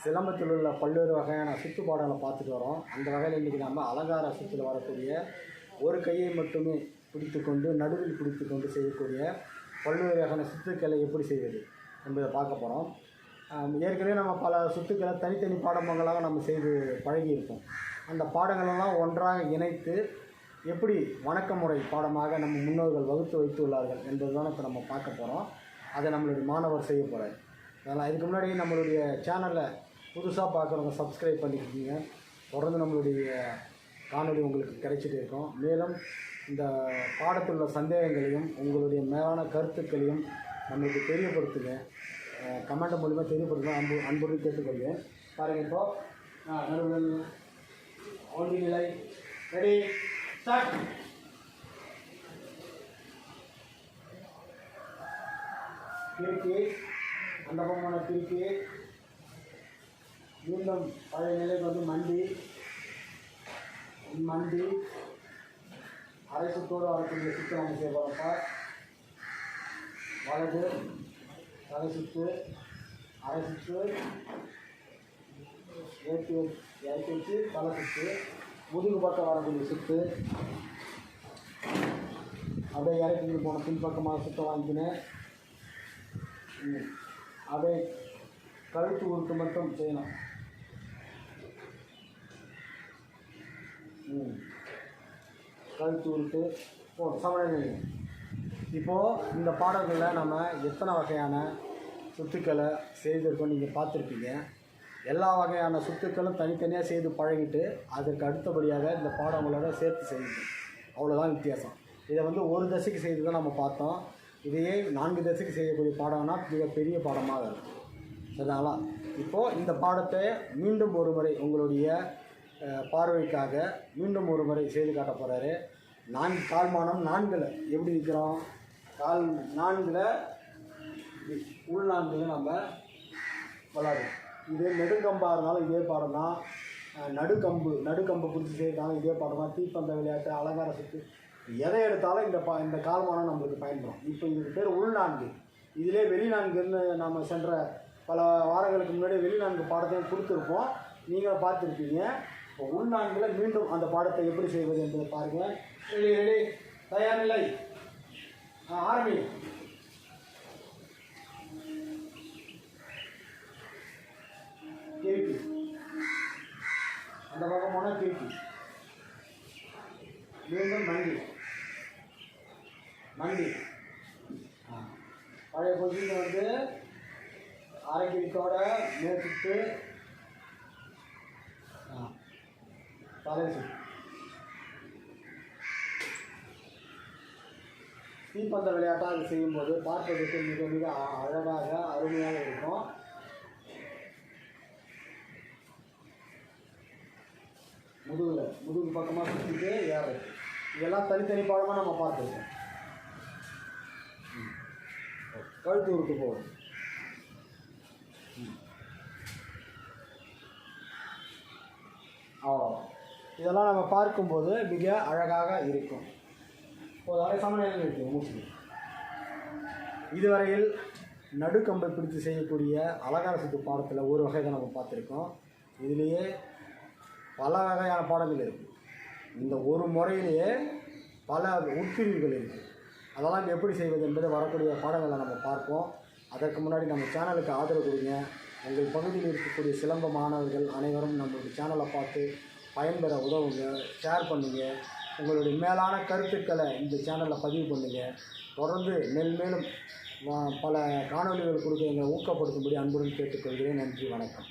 சிலம்பத்தில் உள்ள பல்வேறு வகையான சுற்று பாடங்களை பார்த்துட்டு வரோம். அந்த வகையில் இன்றைக்கி நம்ம அலங்கார சுற்றில் வரக்கூடிய ஒரு கையை மட்டுமே பிடித்து கொண்டு நடுவில் பிடித்து கொண்டு செய்யக்கூடிய பல்வேறு வகையான சுற்றுக்களை எப்படி செய்வது என்பதை பார்க்க போகிறோம். ஏற்கனவே நம்ம பல சுற்றுக்களை தனித்தனி பாடங்களாக நம்ம செய்து பழகியிருப்போம். அந்த பாடங்களெல்லாம் ஒன்றாக இணைத்து எப்படி வணக்க முறை பாடமாக நம்ம முன்னோர்கள் வகுத்து வைத்துள்ளார்கள் என்பது தான் இப்போ நம்ம பார்க்க போகிறோம். அதை நம்மளுடைய மாணவர் செய்ய போகிறார். அதனால் இதுக்கு முன்னாடி நம்மளுடைய சேனலில் புதுசாக பார்க்குறவங்க சப்ஸ்கிரைப் பண்ணிக்கிட்டீங்க. தொடர்ந்து நம்மளுடைய காணொலி உங்களுக்கு கிடைச்சிட்டு இருக்கோம். மேலும் இந்த பாடத்தில் உள்ள சந்தேகங்களையும் உங்களுடைய மேலான கருத்துக்களையும் நம்மளுக்கு தெரியப்படுத்துங்க. கமெண்ட் மூலிமா தெரியப்படுத்துங்க அன்புடன் கேட்டுக்கொள்வேன். பாருங்கள், இப்போது நடுவில் ஒன்றி நிலை ரெடி ஸ்டார்ட். திருப்பி அந்த பக்கமான திருப்பி மீண்டும் பழைய நிலைக்கு வந்து மண்டி அரை சுற்றோடு வரக்கூடிய சுற்று நம்ம செய்ய போகிறப்ப வலது தலை சுற்று அரை சுற்று இறக்கி வச்சு தலை சுற்று முதுகு பக்கம் வரக்கூடிய சுற்று அப்படியே இறக்கிட்டு போன பின்பக்கமாக சுற்ற வாங்கிக்கினேன். அப்படியே கழுத்து உருட்டு மட்டும் செய்யணும். கழுத்து உருட்டு சமநிலை. இப்போது இந்த பாடல்களில் நம்ம எத்தனை வகையான சுத்துக்களை செய்திருக்கோம் நீங்கள் பார்த்துருப்பீங்க. எல்லா வகையான சுத்துக்களும் தனித்தனியாக செய்து பழகிட்டு அதற்கு அடுத்தபடியாக இந்த பாடங்களோட சேர்த்து செய்யுது. அவ்வளோதான் வித்தியாசம். இதை வந்து ஒரு தசைக்கு செய்து தான் நம்ம பார்த்தோம். இதையே 4 தசைக்கு செய்யக்கூடிய பாடம்னா மிகப்பெரிய பாடமாக இருக்கும். சரிங்களா? இப்போது இந்த பாடத்தை மீண்டும் ஒரு முறை உங்களுடைய பார்வைக்காக மீண்டும் ஒரு முறை செய்து காட்ட போகிறாரு. 4 கால்மானம் 4ல் எப்படி இருக்கிறோம்? கால் 4ல் உள் 4ல் நம்ம விளாடுவோம். இதே நெடுங்கம்பாக இருந்தாலும் இதே பாடம் தான். நடுக்கம்பு பிடிச்சி செய்யறதாலும் இதே பாடம் தான். தீப்பந்த விளையாட்டு, அலங்கார சுற்று, எதை எடுத்தாலும் இந்த கால்மானம் நம்மளுக்கு பயன்படும். இப்போ இதுக்கு பேர் உள் 4. இதிலே வெளி 4ன்னு நம்ம சென்ற பல வாரங்களுக்கு முன்னாடி வெளி 4 பாடத்தையும் கொடுத்துருப்போம். நீங்கள் பார்த்துருப்பீங்க. இப்போ உள் 4ல் மீண்டும் அந்த பாடத்தை எப்படி செய்வது என்பதை பாருங்கள். ரெடி தயார் நிலை ஆரம்பி. திருப்பி அந்த பக்கம் போனால் திருப்பி மீண்டும் மண்டி பழைய பொசிஷன் வந்து அரைக்கிழித்தோட மேற்சுட்டு தலை சுற்று. தீப்பந்த விளையாட்டாக அது செய்யும்போது பார்ப்பதற்கு மிக மிக அழகாக அருமையாக இருக்கும். முதுகு பக்கமாக சுற்றிட்டு ஏறது. இதெல்லாம் தனித்தனி பாடமாக நம்ம பார்த்துருக்கோம். கழுத்து உருட்டு போகும். இதெல்லாம் நம்ம பார்க்கும்போது மிக அழகாக இருக்கும். ஒரு அரை சமநிலையில் இருக்குது மூச்சு. இதுவரையில் நடுக்கம்பை பிடித்து செய்யக்கூடிய அலங்கார சுற்று பாடத்தில் ஒரு வகை தான் நம்ம பார்த்துருக்கோம். இதிலேயே பல வகையான பாடங்கள் இருக்குது. இந்த ஒரு முறையிலேயே பல உட்பிரிவுகள் இருக்குது. அதெல்லாம் எப்படி செய்வது என்பதை வரக்கூடிய பாடங்களை நம்ம பார்ப்போம். அதற்கு முன்னாடி நம்ம சேனலுக்கு ஆதரவு கொடுங்க. உங்கள் பகுதியில் இருக்கக்கூடிய சிலம்ப மாணவர்கள் அனைவரும் நம்மளுடைய சேனலை பார்த்து பயன்பெற உதவுங்க. ஷேர் பண்ணுங்கள். உங்களுடைய மேலான கருத்துக்களை இந்த சேனலில் பதிவு பண்ணுங்கள். தொடர்ந்து மேலும் பல காணொலிகள் கொடுக்க எங்களை ஊக்கப்படுத்தும்படி அன்புடன் கேட்டுக்கொள்கிறேன். நன்றி, வணக்கம்.